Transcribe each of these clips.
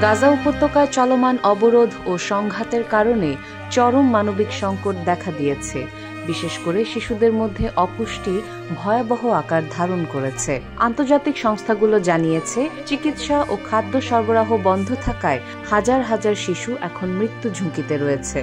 গাজা উপত্যকায় চলমান অবরোধ ও সংঘাতের কারণে চরম মানবিক সংকট দেখা দিয়েছে। বিশেষ করে শিশুদের মধ্যে অপুষ্টি ভয়াবহ আকার ধারণ করেছে। আন্তর্জাতিক সংস্থাগুলো জানিয়েছে, চিকিৎসা ও খাদ্য সরবরাহ বন্ধ থাকায় হাজার হাজার শিশু এখন মৃত্যু ঝুঁকিতে রয়েছে।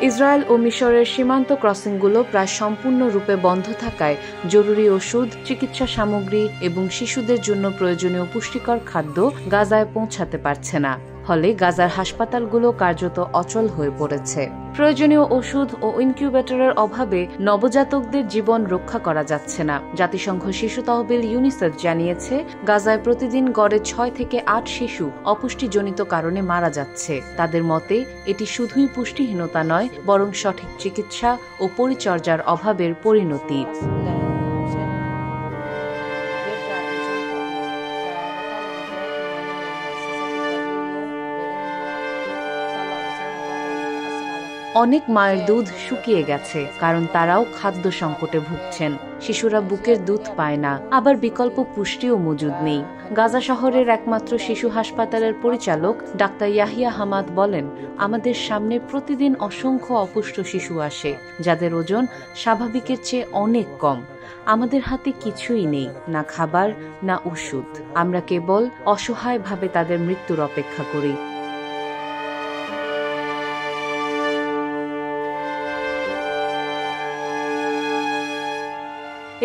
ইসরায়েল ও মিশরের সীমান্ত ক্রসিংগুলো প্রায় সম্পূর্ণরূপে বন্ধ থাকায় জরুরি ওষুধ, চিকিৎসা সামগ্রী এবং শিশুদের জন্য প্রয়োজনীয় পুষ্টিকর খাদ্য গাজায় পৌঁছাতে পারছে না। ফলে গাজার হাসপাতালগুলো কার্যত অচল হয়ে পড়েছে। প্রয়োজনীয় ওষুধ ও ইনকিউবেটরের অভাবে নবজাতকদের জীবন রক্ষা করা যাচ্ছে না। জাতিসংঘ শিশু তহবিল ইউনিসেফ জানিয়েছে, গাজায় প্রতিদিন গড়ে 6 থেকে 8 শিশু অপুষ্টিজনিত কারণে মারা যাচ্ছে। তাদের মতে, এটি শুধুই পুষ্টিহীনতা নয়, বরং সঠিক চিকিৎসা ও পরিচর্যার অভাবের পরিণতি। অনেক মায়ের দুধ শুকিয়ে গেছে, কারণ তারাও খাদ্য সংকটে ভুগছেন। শিশুরা বুকের দুধ পায় না, আবার বিকল্প পুষ্টিও মজুদ নেই। গাজা শহরের একমাত্র শিশু হাসপাতালের পরিচালক ডাক্তার ইয়াহিয়া হামাদ বলেন, আমাদের সামনে প্রতিদিন অসংখ্য অপুষ্ট শিশু আসে, যাদের ওজন স্বাভাবিকের চেয়ে অনেক কম। আমাদের হাতে কিছুই নেই, না খাবার না ওষুধ। আমরা কেবল অসহায়ভাবে তাদের মৃত্যুর অপেক্ষা করি।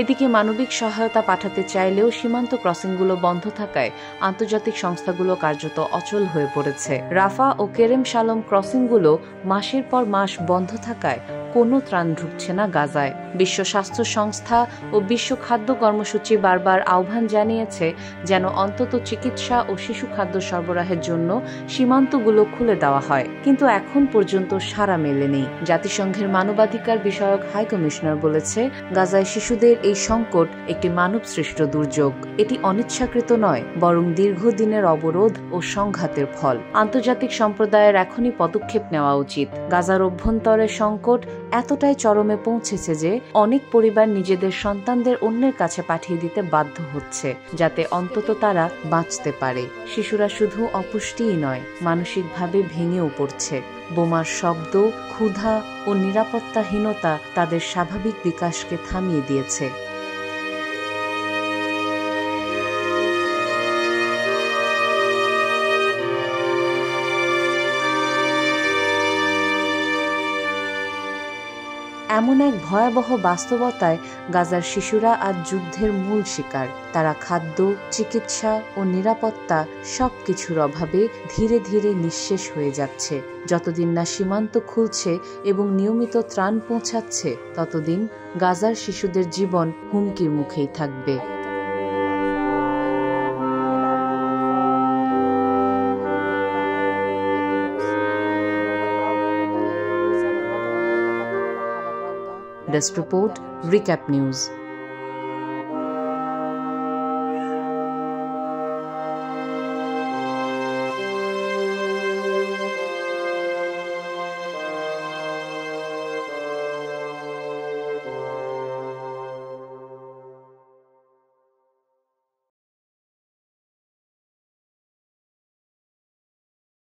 এদিকে মানবিক সহায়তা পাঠাতে চাইলেও সীমান্ত ক্রসিংগুলো বন্ধ থাকায় আন্তর্জাতিক সংস্থাগুলো কার্যত অচল হয়ে পড়েছে। রাফা ও কেরেম শালম ক্রসিংগুলো মাসের পর মাস বন্ধ থাকায় কোনো ত্রাণ ঢুকছে না গাজায়। বিশ্ব স্বাস্থ্য সংস্থা ও বিশ্ব খাদ্য কর্মসূচি বারবার আহ্বান জানিয়েছে যেন অন্তত চিকিৎসা ও শিশু খাদ্য সরবরাহের জন্য সীমান্তগুলো খুলে দেওয়া হয়, কিন্তু এখন পর্যন্ত সাড়া মেলেনি। জাতিসংঘের মানবাধিকার বিষয়ক হাই কমিশনার বলেছে, গাজায় শিশুদের এই সংকট একটি মানব সৃষ্ট দুর্যোগ। এটি অনিচ্ছাকৃত নয়, বরং দীর্ঘদিনের অবরোধ ও সংঘাতের ফল। আন্তর্জাতিক সম্প্রদায়ের এখনই পদক্ষেপ নেওয়া উচিত। গাজার অভ্যন্তরে সংকট এতটাই চরমে পৌঁছেছে যে অনেক পরিবার নিজেদের সন্তানদের অন্যের কাছে পাঠিয়ে দিতে বাধ্য হচ্ছে, যাতে অন্তত তারা বাঁচতে পারে। শিশুরা শুধু অপুষ্টিই নয়, মানসিকভাবে ভেঙেও পড়ছে। বোমার শব্দ, ক্ষুধা ও নিরাপত্তাহীনতা তাদের স্বাভাবিক বিকাশকে থামিয়ে দিয়েছে। এমন এক ভয়াবহ বাস্তবতায় গাজার শিশুরা আজ যুদ্ধের মূল শিকার। তারা খাদ্য, চিকিৎসা ও নিরাপত্তা সবকিছুর অভাবে ধীরে ধীরে নিঃশেষ হয়ে যাচ্ছে। যতদিন না সীমান্ত খুলছে এবং নিয়মিত ত্রাণ পৌঁছাচ্ছে, ততদিন গাজার শিশুদের জীবন হুমকির মুখেই থাকবে। Desk report, Recap News.